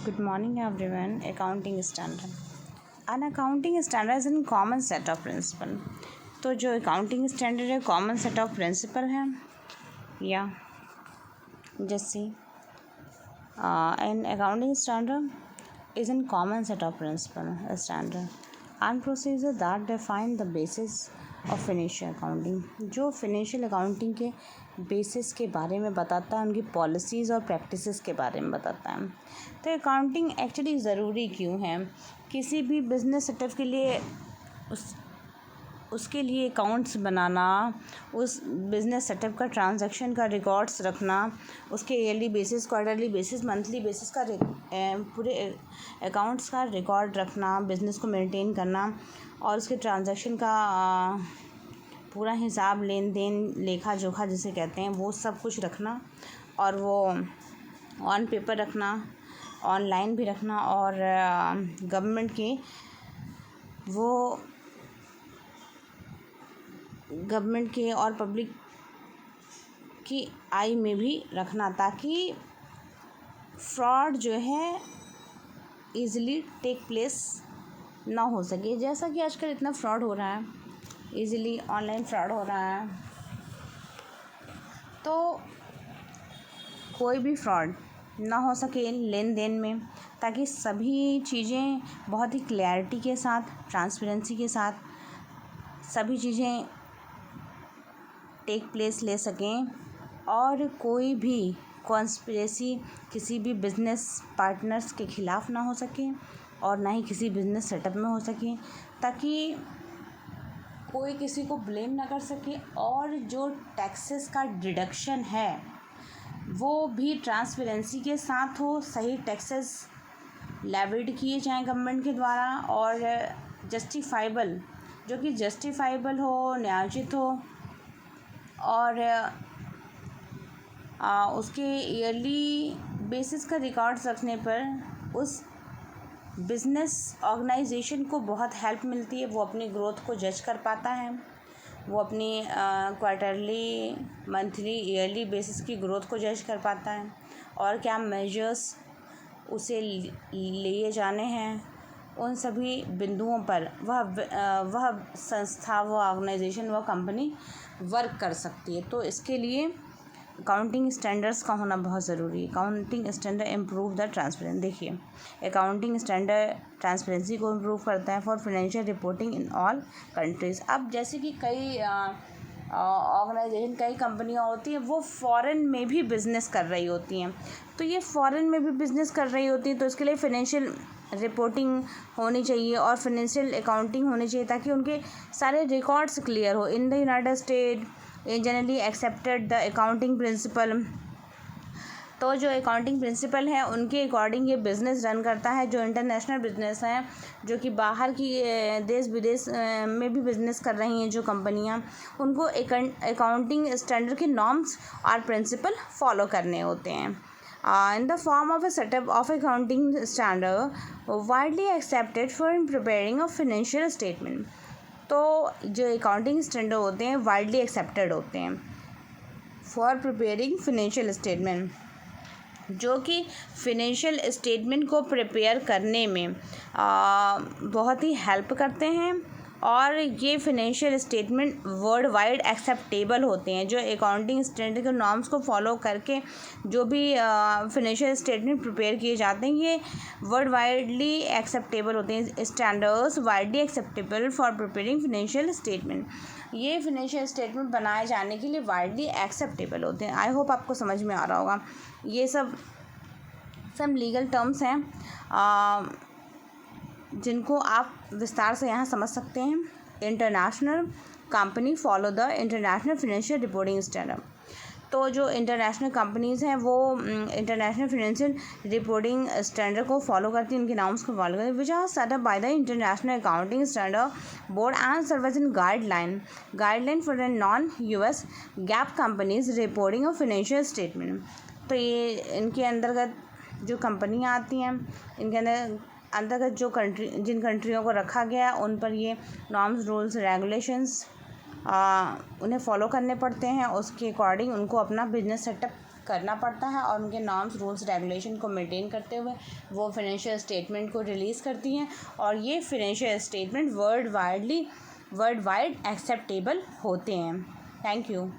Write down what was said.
Good morning, everyone. Accounting standard. An accounting standard is a common set of principle. तो जो accounting standard है common set of principle है या जैसे an accounting standard is a common set of principle standard and procedure that define the basis of financial accounting. जो financial accounting के basis के बारे में बताता है, उनकी पॉलिसीज़ और प्रैक्टिसेस के बारे में बताता है. तो अकाउंटिंग एक्चुअली ज़रूरी क्यों है? किसी भी बिज़नेस सेटअप के लिए उसके लिए अकाउंट्स बनाना, उस बिज़नेस सेटअप का ट्रांजैक्शन का रिकॉर्ड्स रखना, उसके yearly basis, quarterly basis, monthly basis का पूरे अकाउंट्स का रिकॉर्ड रखना, बिज़नेस को मेंटेन करना और उसके ट्रांजैक्शन का पूरा हिसाब, लेन देन, लेखा जोखा जिसे कहते हैं, वो सब कुछ रखना और वो ऑन पेपर रखना, ऑनलाइन भी रखना और गवर्नमेंट के और पब्लिक की आई में भी रखना, ताकि फ्रॉड जो है ईज़िली टेक प्लेस ना हो सके. जैसा कि आजकल इतना फ्रॉड हो रहा है, ईज़िली ऑनलाइन फ्रॉड हो रहा है, तो कोई भी फ्रॉड ना हो सके लेन देन में, ताकि सभी चीज़ें बहुत ही क्लैरिटी के साथ, ट्रांसपेरेंसी के साथ सभी चीज़ें टेक प्लेस ले सकें और कोई भी कॉन्स्पिरेसी किसी भी बिज़नेस पार्टनर्स के ख़िलाफ़ ना हो सके और ना ही किसी बिज़नेस सेटअप में हो सके, ताकि कोई किसी को ब्लेम ना कर सके और जो टैक्सेस का डिडक्शन है वो भी ट्रांसपेरेंसी के साथ हो, सही टैक्सेस लेविड किए जाएं गवर्नमेंट के द्वारा और जस्टिफाइबल, जो कि जस्टिफाइबल हो, न्यायोचित हो और उसके ईयरली बेसिस का रिकॉर्ड्स रखने पर उस बिज़नेस ऑर्गेनाइजेशन को बहुत हेल्प मिलती है. वो अपनी ग्रोथ को जज कर पाता है, वो अपनी क्वार्टरली, मंथली, ईयरली बेसिस की ग्रोथ को जज कर पाता है और क्या मेजर्स उसे लिए जाने हैं, उन सभी बिंदुओं पर वह संस्था, वो ऑर्गेनाइजेशन, वह कंपनी वर्क कर सकती है. तो इसके लिए अकाउंटिंग स्टैंडर्ड्स का होना बहुत ज़रूरी है. Accounting standard improve the transparency. देखिए, अकाउंटिंग स्टैंडर्ड ट्रांसपेरेंसी को इम्प्रूव करता है for financial reporting in all countries. अब जैसे कि कई ऑर्गेनाइजेशन, कई कंपनियां होती हैं, वो फ़ॉरेन में भी बिज़नेस कर रही होती हैं. तो ये फ़ॉरेन में भी बिज़नेस कर रही होती हैं, तो इसके लिए फाइनेंशियल रिपोर्टिंग होनी चाहिए और फाइनेंशियल अकाउंटिंग होनी चाहिए, ताकि उनके सारे रिकॉर्ड्स क्लियर हो. In the United state generally accepted the accounting principle. तो जो अकाउंटिंग प्रिंसिपल है उनके अकॉर्डिंग ये बिज़नेस रन करता है. जो इंटरनेशनल बिज़नेस हैं, जो कि बाहर की देश विदेश में भी बिज़नेस कर रही हैं जो कंपनियां, उनको अकाउंटिंग स्टैंडर्ड के नॉर्म्स और प्रिंसिपल फॉलो करने होते हैं. In the form of a setup of accounting standard widely accepted for preparing of financial statement. तो जो अकाउंटिंग स्टैंडर्ड होते हैं वाइडली एक्सेप्टेड होते हैं फॉर प्रिपेयरिंग फिनेंशियल स्टेटमेंट, जो कि फिनेंशियल स्टेटमेंट को प्रिपेयर करने में बहुत ही हेल्प करते हैं और ये financial statement world wide acceptable होते हैं. जो अकाउंटिंग स्टैंडर्ड के नॉर्म्स को फॉलो करके जो भी फिनेंशियल स्टेटमेंट प्रिपेयर किए जाते हैं, ये वर्ल्ड वाइडली एक्सेप्टेबल होते हैं. Standards widely acceptable for preparing financial statement. ये फिनेंशियल स्टेटमेंट बनाए जाने के लिए वाइडली एक्सेप्टेबल होते हैं. आई होप आपको समझ में आ रहा होगा. ये सब लीगल टर्म्स हैं जिनको आप विस्तार से यहाँ समझ सकते हैं. International company follow the international financial reporting standard. तो जो इंटरनेशनल कंपनीज़ हैं वो इंटरनेशनल फाइनेंशियल रिपोर्टिंग स्टैंडर्ड को फॉलो करती हैं, उनके नाम्स को फॉलो करती हैं, which are set up by the international accounting standard board and service in guideline for the non US GAAP companies reporting of financial statement. तो ये इनके अंतर्गत जो कंपनियाँ आती हैं, इनके अंतर्गत जो जिन कंट्रियों को रखा गया है उन पर ये नॉर्म्स, रूल्स, रेगुलेशंस उन्हें फॉलो करने पड़ते हैं. उसके अकॉर्डिंग उनको अपना बिजनेस सेटअप करना पड़ता है और उनके नॉर्म्स रूल्स रेगुलेशन को मेंटेन करते हुए वो फाइनेंशियल स्टेटमेंट को रिलीज़ करती हैं और ये financial statement world wide acceptable होते हैं। Thank you.